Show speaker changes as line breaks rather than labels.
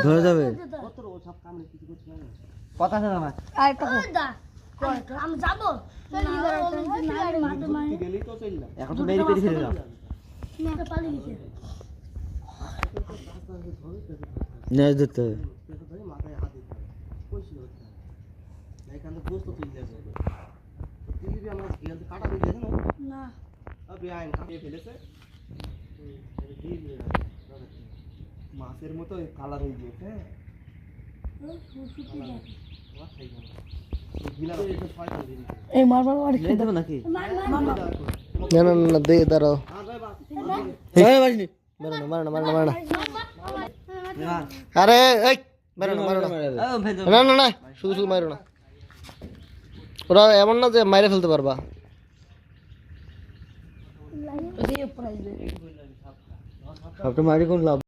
ধরে যাবে
কথা শোনা না
আমি যাবো
এখন তো মেরি পেরি ফেলে ন্যাজ ধরতে হবে
মাছের মতো কালার হয়ে গিয়েছে
এই মারবার বাড়ি
নিয়ে দেবো নাকি
না না না দে দাঁড়াও মারো না আরে এই মারো না না না শুধু মারো না ওরা এমন না যে মাইরে ফেলতে পারবা
সবটা মারি কোন লাভ